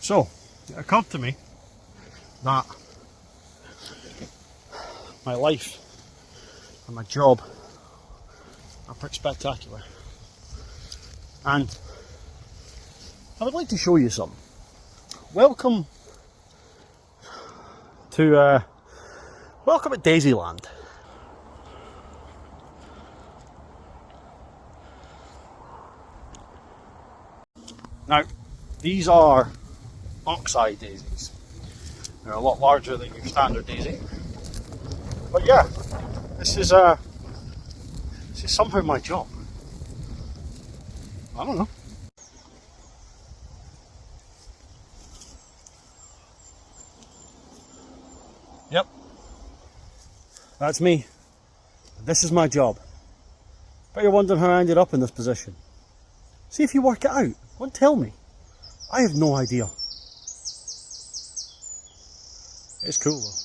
So, it occurred to me that my life and my job are pretty spectacular. And I would like to show you something. Welcome to Daisyland. Now, these are oxeye daisies. They're a lot larger than your standard daisy. But yeah, this is somehow my job. I don't know. Yep. That's me. This is my job. But you're wondering how I ended up in this position. See if you work it out. Go and tell me. I have no idea. It's cool though.